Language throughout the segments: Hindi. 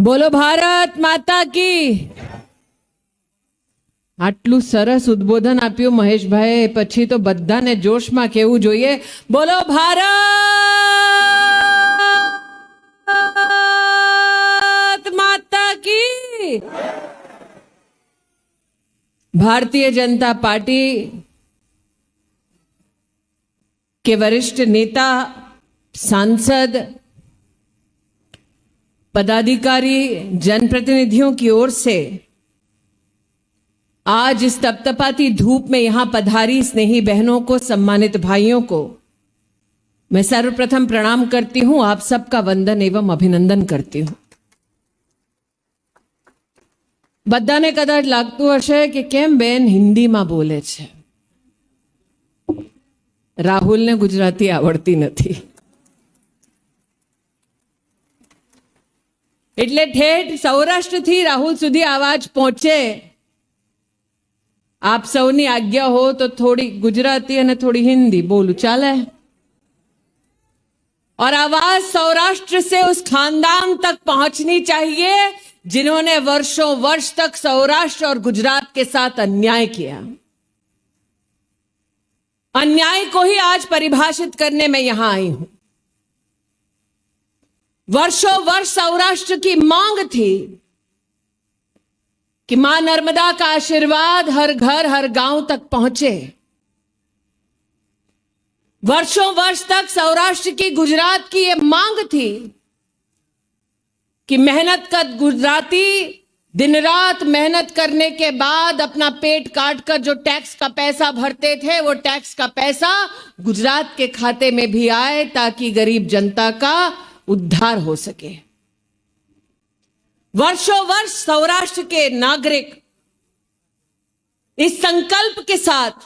બોલો ભારત માતા કી। આટલું સરસ ઉદ્બોધન આપ્યું મહેશભાઈ, પછી તો બધાને જોશમાં કહેવું જોઈએ, બોલો ભારત માતા કી। भारतीय जनता पार्टी के वरिष्ठ नेता, सांसद, पदाधिकारी, जनप्रतिनिधियों की ओर से आज इस तपतपाती धूप में यहां पधारी स्नेही बहनों को, सम्मानित भाइयों को मैं सर्वप्रथम प्रणाम करती हूं, आप सबका वंदन एवं अभिनंदन करती हूं। બધાને કદાચ લાગતું હશે કે કેમ બેન હિન્દીમાં બોલે છે, રાહુલને ગુજરાતી આવડતી નથી એટલે ઠેઠ સૌરાષ્ટ્રથી રાહુલ સુધી આવાજ પહોંચે। આપ સૌની આજ્ઞા हो तो थोड़ी गुजराती અને थोड़ी हिंदी बोलूं ચાલે? और आवाज सौराष्ट्र से उस खानदान तक पहुंचनी चाहिए जिन्होंने वर्षों वर्ष तक सौराष्ट्र और गुजरात के साथ अन्याय किया। अन्याय को ही आज परिभाषित करने में यहां आई हूं। वर्षों वर्ष सौराष्ट्र की मांग थी कि मां नर्मदा का आशीर्वाद हर घर हर गांव तक पहुंचे। वर्षों वर्ष तक सौराष्ट्र की, गुजरात की यह मांग थी कि मेहनत कर गुजराती दिन रात मेहनत करने के बाद अपना पेट काट कर जो टैक्स का पैसा भरते थे, वो टैक्स का पैसा गुजरात के खाते में भी आए ताकि गरीब जनता का उद्धार हो सके। वर्षों वर्ष सौराष्ट्र के नागरिक इस संकल्प के साथ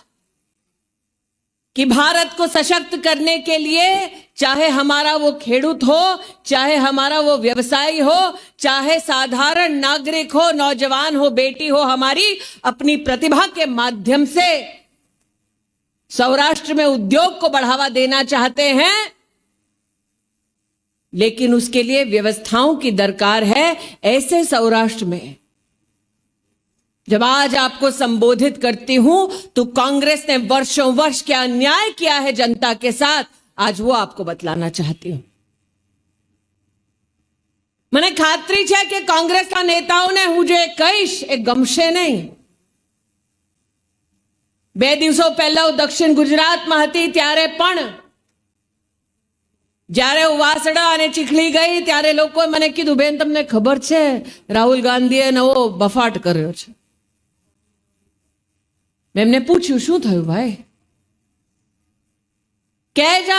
कि भारत को सशक्त करने के लिए, चाहे हमारा वो खेडूत हो, चाहे हमारा वो व्यवसायी हो, चाहे साधारण नागरिक हो, नौजवान हो, बेटी हो, हमारी अपनी प्रतिभा के माध्यम से सौराष्ट्र में उद्योग को बढ़ावा देना चाहते हैं, लेकिन उसके लिए व्यवस्थाओं की दरकार है। ऐसे सौराष्ट्र में जब आज आपको संबोधित करती हूं तो कांग्रेस ने वर्षों वर्ष क्या अन्याय किया है जनता के साथ, आज वो आपको बतलाना चाहती हूं। મને ખાતરી છે કે કોંગ્રેસના નેતાઓને હું જે કહીશ એ ગમશે નહીં। 2 દિવસો પહેલા હું દક્ષિણ ગુજરાતમાં હતી ત્યારે પણ જ્યારે હું વાસડા અને ચીખલી ગઈ ત્યારે લોકોએ મને કીધું, બેન તમને ખબર છે રાહુલ ગાંધીએ નવો બફાટ કર્યો છે? મેં એમને પૂછ્યું, શું થયું ભાઈ? કહેજા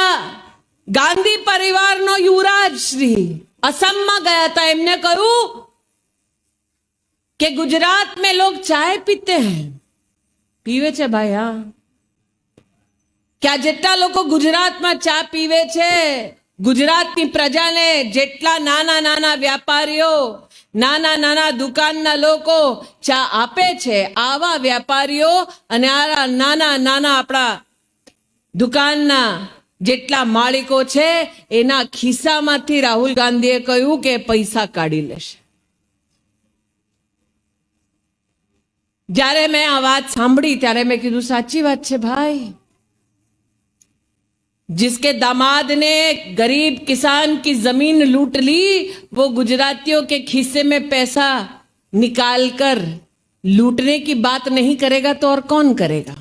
ગાંધી પરિવારનો યુવરાજ શ્રી असमમાં ગયા था, એમને કહ્યું કે गुजरात में लोग चाय पीते हैं। पीवे छे भाई, हाँ। क्या जेटला लोको गुजरात में चा पीवे छे, गुजरात की प्रजा ने जेटला नाना नाना व्यापारीओ, नाना नाना दुकानना लोको चा आपे छे, आवा व्यापारीओ अने आ नाना नाना आपड़ा दुकानना जेटला मालिको छे एना खिस्सामांथी राहुल गांधीए कह्युं के पैसा काढी लेशे। ज्यारे मैं आ वात सांभળી त्यारे मैं कीधुं साची वात छे भाई। जिसके दामाद ने गरीब किसान की जमीन लूट ली, वो गुजरातियों के खिस्से में पैसा निकालकर लूटने की बात नहीं करेगा तो और कौन करेगा?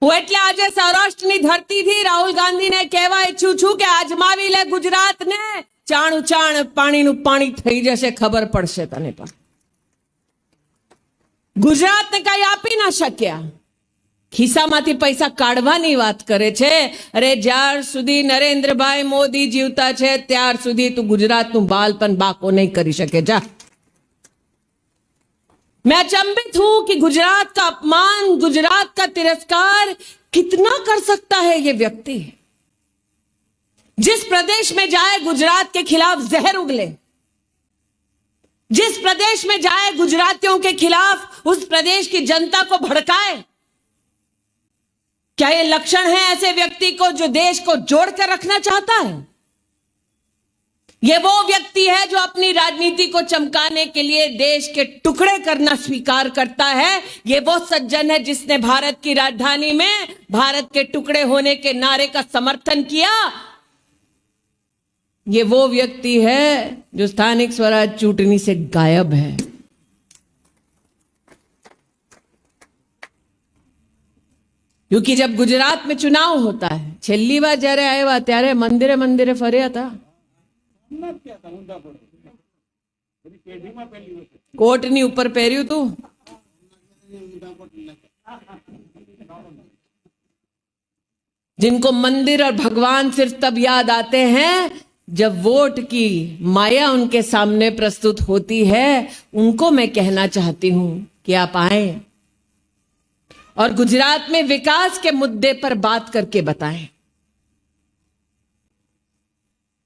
वो एटले आजे सौराष्ट्रनी धरतीथी राहुल गांधी ने कहेवा इच्छुं छुं के आजमावी ले गुजरात ने, चाणु चाण पाणीनुं पाणी थई जशे, खबर पड़शे तने पण। गुजरात ने कई आपी ना शक्या, खिस्सामांथी पैसा काढवानी वात करे छे। अरे ज्यार सुधी नरेंद्रभाई मोदी जीवता छे त्यार सुधी तू गुजरातनुं बालपण बाको नहीं करी शके। जा, मैं अचंभित हूं कि गुजरात का अपमान, गुजरात का तिरस्कार कितना कर सकता है ये व्यक्ति। जिस प्रदेश में जाए गुजरात के खिलाफ जहर उगले, जिस प्रदेश में जाए गुजरातियों के खिलाफ उस प्रदेश की जनता को भड़काए। क्या ये लक्षण है ऐसे व्यक्ति को जो देश को जोड़कर रखना चाहता है? ये वो व्यक्ति है जो अपनी राजनीति को चमकाने के लिए देश के टुकड़े करना स्वीकार करता है। ये वो सज्जन है जिसने भारत की राजधानी में भारत के टुकड़े होने के नारे का समर्थन किया। ये वो व्यक्ति है जो स्थानिक स्वराज चूंटनी से गायब है। क्योंकि जब गुजरात में चुनाव होता है, छेल्ली बार जયારે આવ્યા ત્યારે મંદિરે મંદિરે ફર્યા હતા। કોટની ઉપર પહેર્યું તું। जिनको मंदिर और भगवान सिर्फ तब याद आते हैं जब वोट की माया उनके सामने प्रस्तुत होती है, उनको मैं कहना चाहती हूं कि आप आए और गुजरात में विकास के मुद्दे पर बात करके बताएं।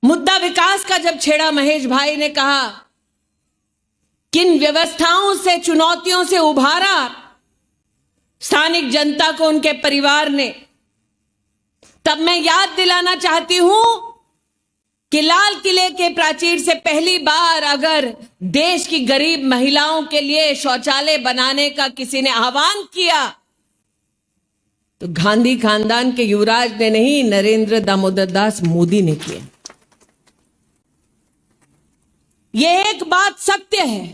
मुद्दा विकास का जब छेड़ा महेश भाई ने कहा, किन व्यवस्थाओं से चुनौतियों से उभारा स्थानिक जनता को उनके परिवार ने, तब मैं याद दिलाना चाहती हूं कि लाल किले के प्राचीर से पहली बार अगर देश की गरीब महिलाओं के लिए शौचालय बनाने का किसी ने आह्वान किया तो गांधी खानदान के युवराज ने नहीं, नरेंद्र दामोदर दास मोदी ने किया। यह एक बात सत्य है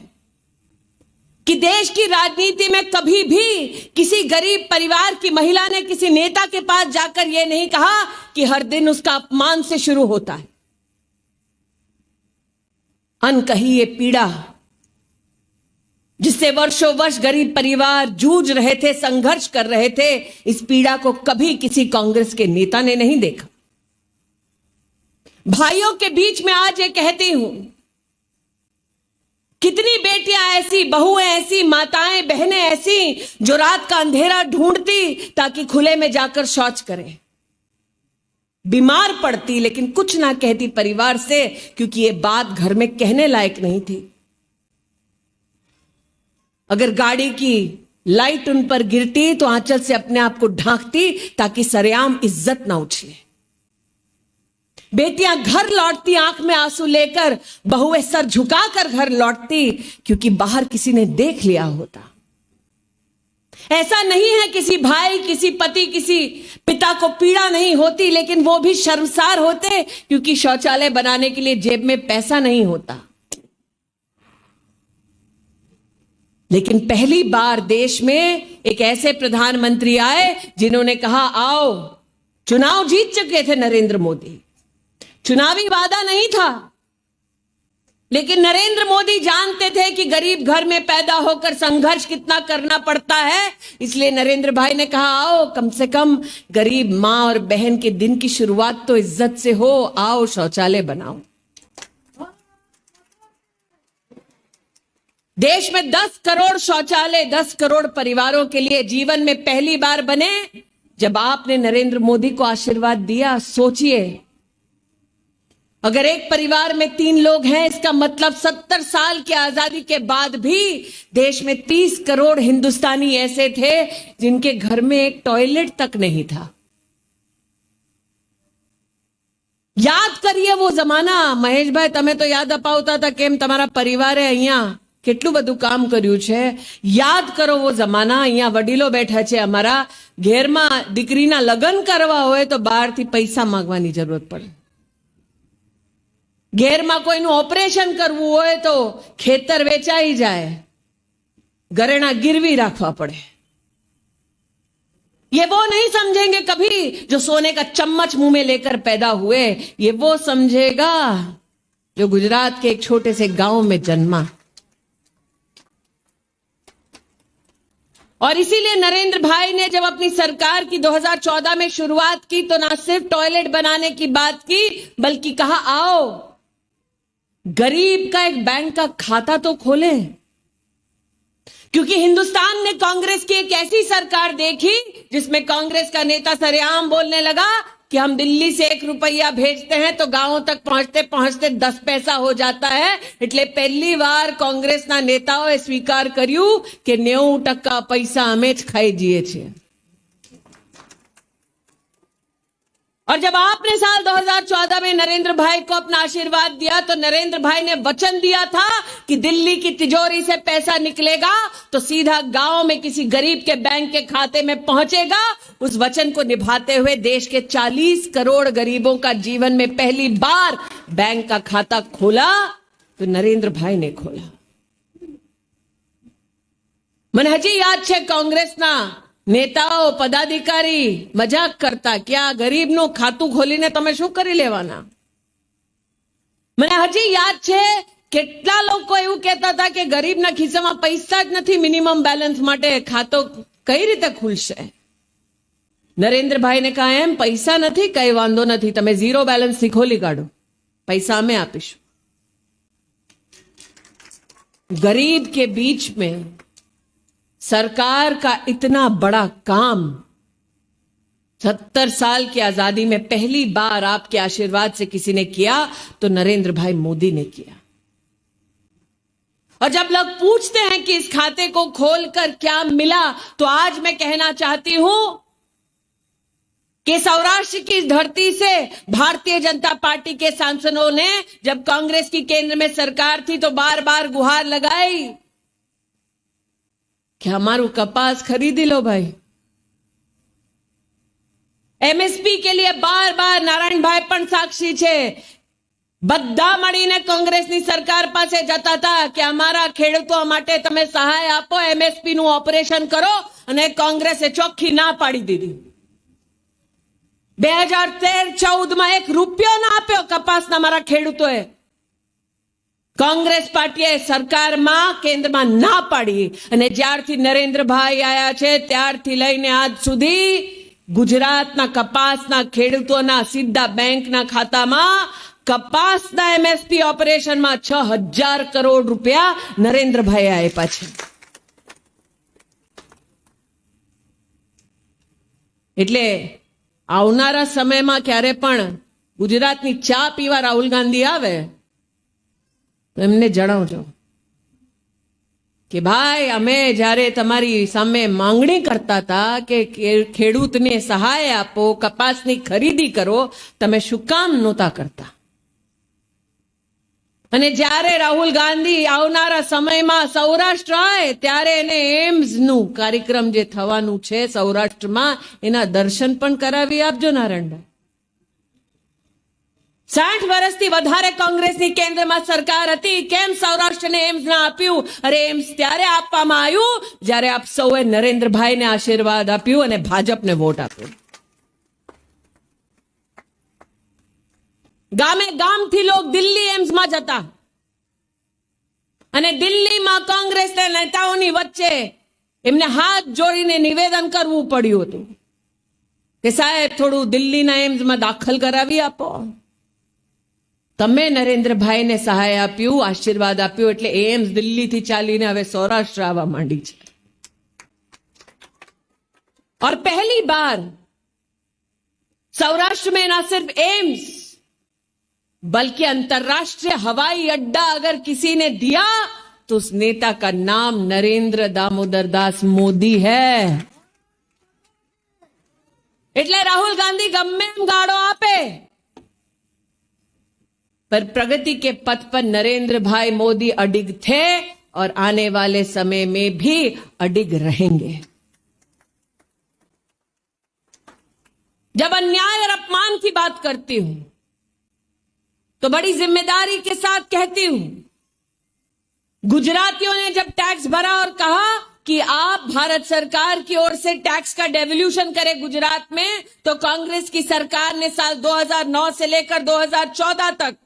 कि देश की राजनीति में कभी भी किसी गरीब परिवार की महिला ने किसी नेता के पास जाकर यह नहीं कहा कि हर दिन उसका अपमान से शुरू होता है। अनकही ये पीड़ा जिससे वर्षों वर्ष गरीब परिवार जूझ रहे थे, संघर्ष कर रहे थे, इस पीड़ा को कभी किसी कांग्रेस के नेता ने नहीं देखा। भाइयों के बीच में आज ये कहती हूं, कितनी बेटियां ऐसी, बहुएं ऐसी, माताएं बहनें ऐसी जो रात का अंधेरा ढूंढती ताकि खुले में जाकर शौच करें, बीमार पड़ती लेकिन कुछ ना कहती परिवार से, क्योंकि ये बात घर में कहने लायक नहीं थी। अगर गाड़ी की लाइट उन पर गिरती तो आंचल से अपने आप को ढांकती ताकि सरेआम इज्जत ना उछले। बेटियां घर लौटती आंख में आंसू लेकर, बहुएं सर झुकाकर घर लौटती क्योंकि बाहर किसी ने देख लिया होता। ऐसा नहीं है किसी भाई, किसी पति, किसी पिता को पीड़ा नहीं होती, लेकिन वो भी शर्मसार होते क्योंकि शौचालय बनाने के लिए जेब में पैसा नहीं होता। लेकिन पहली बार देश में एक ऐसे प्रधानमंत्री आए जिन्होंने कहा, आओ। चुनाव जीत चुके थे नरेंद्र मोदी, चुनावी वादा नहीं था, लेकिन नरेंद्र मोदी जानते थे कि गरीब घर में पैदा होकर संघर्ष कितना करना पड़ता है। इसलिए नरेंद्र भाई ने कहा, आओ, कम से कम गरीब मां और बहन के दिन की शुरुआत तो इज्जत से हो, आओ शौचालय बनाओ। देश में 10 करोड़ शौचालय 10 करोड़ परिवारों के लिए जीवन में पहली बार बने जब आपने नरेंद्र मोदी को आशीर्वाद दिया। सोचिए, अगर एक परिवार में 3 लोग हैं, इसका मतलब 70 साल की आजादी के बाद भी देश में 30 करोड़ हिंदुस्तानी ऐसे थे जिनके घर में एक टॉयलेट तक नहीं था। याद करिए वो जमाना। महेश भाई, તમે તો યાદ અપાવતા હતા કેમ તમારા પરિવારે અહીંયા કેટલું બધું કામ કર્યું છે। યાદ કરો वो जमाना। અહીંયા વડીલો બેઠા છે અમારા ઘેરમાં, દીકરીના લગ્ન કરવા હોય તો બહારથી પૈસા માંગવાની જરૂરત પડે। ઘેરમાં કોઈનું ઓપરેશન કરવું હોય તો ખેતર વેચાઈ જાય, ઘરેણા गिरवी રાખવા પડે। ये वो नहीं समझेंगे कभी जो सोने का चम्मच मुंह में लेकर पैदा हुए। ये वो समझेगा जो गुजरात के एक छोटे से गांव में जन्मा। और इसीलिए नरेंद्र भाई ने जब अपनी सरकार की 2014 में शुरुआत की तो ना सिर्फ टॉयलेट बनाने की बात की, बल्कि कहा, आओ गरीब का एक बैंक का खाता तो खोले। क्योंकि हिंदुस्तान ने कांग्रेस की एक ऐसी सरकार देखी जिसमें कांग्रेस का नेता सरेआम बोलने लगा कि हम दिल्ली से 1 रुपया भेजते हैं तो गांवों तक पहुंचते पहुंचते 10 पैसा हो जाता है। એટલે પહેલી વાર કોંગ્રેસના નેતાઓએ સ્વીકાર કર્યું કે 90% પૈસા અમે જ ખાઈ જઈએ છીએ। और जब आपने साल 2014 में नरेंद्र भाई को अपना आशीर्वाद दिया तो नरेंद्र भाई ने वचन दिया था कि दिल्ली की तिजोरी से पैसा निकलेगा तो सीधा गांव में किसी गरीब के बैंक के खाते में पहुंचेगा। उस वचन को निभाते हुए देश के 40 करोड़ गरीबों का जीवन में पहली बार बैंक का खाता खोला तो नरेंद्र भाई ने खोला। મને હજી યાદ છે કોંગ્રેસના નેતાઓ પદાધિકારી મજાક કરતા કે આ ગરીબનું ખાતું ખોલીને તમે શું કરી લેવાના। મને હજી યાદ છે કેટલા લોકો એવું કહેતા હતા કે ગરીબના ખિસ્સામાં પૈસા જ નથી મિનિમમ બેલેન્સ માટે ખાતું કઈ રીતે ખુલશે। નરેન્દ્રભાઈને કહા એમ પૈસા નથી કઈ વાંધો નથી તમે ઝીરો બેલેન્સ થી ખોલી કાઢો पैसा અમે આપીશું। गरीब के बीच में सरकार का इतना बड़ा काम 70 साल की आजादी में पहली बार आपके आशीर्वाद से किसी ने किया तो नरेंद्र भाई मोदी ने किया। और जब लोग पूछते हैं कि इस खाते को खोलकर क्या मिला तो आज मैं कहना चाहती हूं कि सौराष्ट्र की धरती से भारतीय जनता पार्टी के सांसदों ने जब कांग्रेस की केंद्र में सरकार थी तो बार बार गुहार लगाई कि हमारू कपास खरीदी लो भाई। एमएसपी के लिए बार बार नारायण भाई पण साक्षी छे બધા મળીને કોંગ્રેસની સરકાર પાસે જતા હતા કે અમારા ખેડૂતો માટે તમે સહાય આપો એમએસપી નું ઓપરેશન કરો અને કોંગ્રેસે ચોખ્ખી ના પાડી દીધી। 2013-14 માં 1 રૂપિયો ના આપ્યો કપાસના મારા ખેડૂતોએ। कांग्रेस पार्टीए सरकार में केंद्र में ना पाड़ी અને જ્યારથી નરેન્દ્રભાઈ આયા છે ત્યારથી લઈને આજ સુધી ગુજરાતના કપાસના ખેડૂતોના સીધા બેંકના ખાતામાં કપાસના એમએસપી ઓપરેશનમાં 6000 કરોડ રૂપિયા નરેન્દ્રભાઈ આપ્યા છે। એટલે આવનારા સમયમાં ક્યારે પણ ગુજરાતની ચા પીવા રાહુલ ગાંધી આવે तो एमने जणावजो कि भाई अमे जारे तमारी सामे मांगणी करता था कि खेडूत ने सहाय आपो कपासनी खरीदी करो तमे शुं काम नहोता करता। અને જ્યારે રાહુલ ગાંધી આવનારા સમયમાં સૌરાષ્ટ્ર આવે ત્યારે એને એમ્સ નું કાર્યક્રમ જે થવાનું છે સૌરાષ્ટ્રમાં એના દર્શન પણ કરાવી આપજો નારાયણભાઈ। 60 વર્ષથી વધારે કોંગ્રેસની કેન્દ્રમાં સરકાર હતી કેમ સૌરાષ્ટ્રને એમ્સ ના આપ્યું। અરે એમ્સ ત્યારે આપવામાં આવ્યું જ્યારે આપ સૌએ નરેન્દ્રભાઈને આશીર્વાદ આપ્યું અને ભાજપને વોટ આપ્યો। ગામે ગામથી લોક દિલ્હી એમ્સમાં જતા અને દિલ્હીમાં કોંગ્રેસના નેતાઓની વચ્ચે એમને હાથ જોડીને નિવેદન કરવું પડ્યું હતું કે સાહેબ થોડું દિલ્હીના એમ્સમાં દાખલ કરાવી આપો। તમે નરેન્દ્રભાઈને સહાય આપ્યું આશીર્વાદ આપ્યું એટલે એમ્સ દિલ્હીથી ચાલીને હવે સૌરાષ્ટ્ર આવવા માંડી છે। और पहली बार सौराष्ट्र में ना सिर्फ एम्स बल्कि अंतर्राष्ट्रीय हवाई अड्डा अगर किसी ने दिया तो उस नेता का नाम नरेंद्र दामोदर दास मोदी है। એટલે राहुल गांधी गम्मे एम गाड़ो आपे पर प्रगति के पथ पर नरेंद्र भाई मोदी अडिग थे और आने वाले समय में भी अडिग रहेंगे। जब अन्याय और अपमान की बात करती हूं तो बड़ी जिम्मेदारी के साथ कहती हूं गुजरातियों ने जब टैक्स भरा और कहा कि आप भारत सरकार की ओर से टैक्स का डेवल्यूशन करें गुजरात में तो कांग्रेस की सरकार ने साल 2009 से लेकर 2014 तक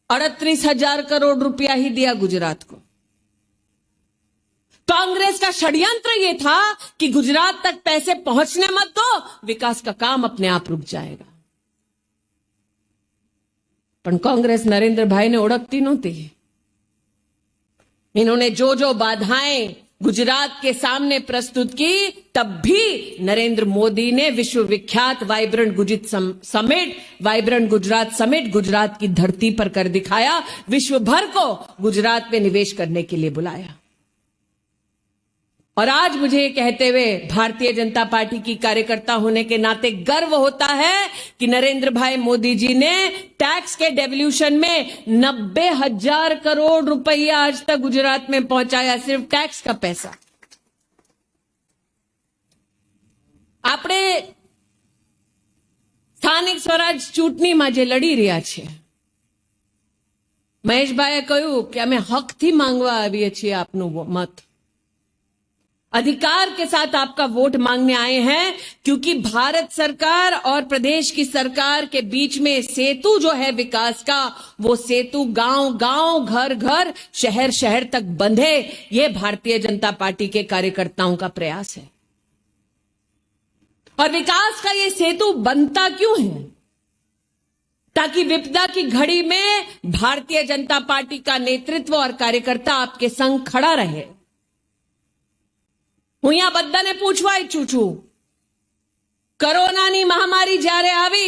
38,000 करोड़ रुपया ही दिया गुजरात को। कांग्रेस का षड्यंत्र यह था कि गुजरात तक पैसे पहुंचने मत दो विकास का काम अपने आप रुक जाएगा। पर कांग्रेस नरेंद्र भाई ने ओळखती नहोती। इन्होंने जो जो बाधाएं गुजरात के सामने प्रस्तुत की तब भी नरेंद्र मोदी ने विश्व विख्यात वाइब्रेंट गुजरात समिट गुजरात की धरती पर कर दिखाया। विश्व भर को गुजरात में निवेश करने के लिए बुलाया और आज मुझे ये कहते हुए भारतीय जनता पार्टी की कार्यकर्ता होने के नाते गर्व होता है कि नरेंद्र भाई मोदी जी ने टैक्स के डेवल्यूशन में 90,000 करोड़ रुपया आज तक गुजरात में पहुंचाया, सिर्फ टैक्स का पैसा। આપણે સ્થાનિક સ્વરાજ ચૂંટણીમાં જે લડી રહ્યા છે, મહેશભાઈએ કહ્યું કે અમે હકથી માંગવા આવીએ છીએ આપનું મત, अधिकार के साथ आपका वोट मांगने आए हैं, क्योंकि भारत सरकार और प्रदेश की सरकार के बीच में सेतु जो है विकास का, वो सेतु गांव गांव, घर घर, शहर शहर तक बंधे, ये भारतीय जनता पार्टी के कार्यकर्ताओं का प्रयास है। और विकास का ये सेतु बनता क्यों है? ताकि विपदा की घड़ी में भारतीय जनता पार्टी का नेतृत्व और कार्यकर्ता आपके संग खड़ा रहे। હું અહીંયા બધાને પૂછવા ઈચ્છું છું, કોરોનાની મહામારી જ્યારે આવી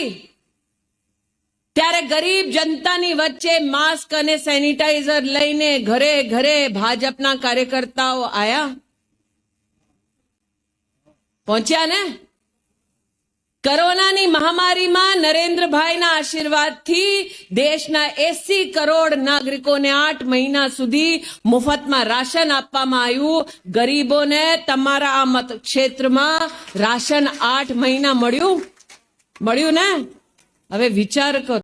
ત્યારે ગરીબ જનતાની વચ્ચે માસ્ક અને સેનિટાઈઝર લઈને ઘરે ઘરે ભાજપના કાર્યકર્તાઓ આયા, પહોંચ્યા ને? કોરોનાની મહામારીમાં નરેન્દ્રભાઈના આશીર્વાદથી દેશના 80 કરોડ નાગરિકોને 8 મહિના સુધી મુફતમાં રાશન આપવામાં આવ્યું। ગરીબોને તમારા આ મત ક્ષેત્રમાં રાશન 8 મહિના મળ્યું ને? હવે વિચાર કરો।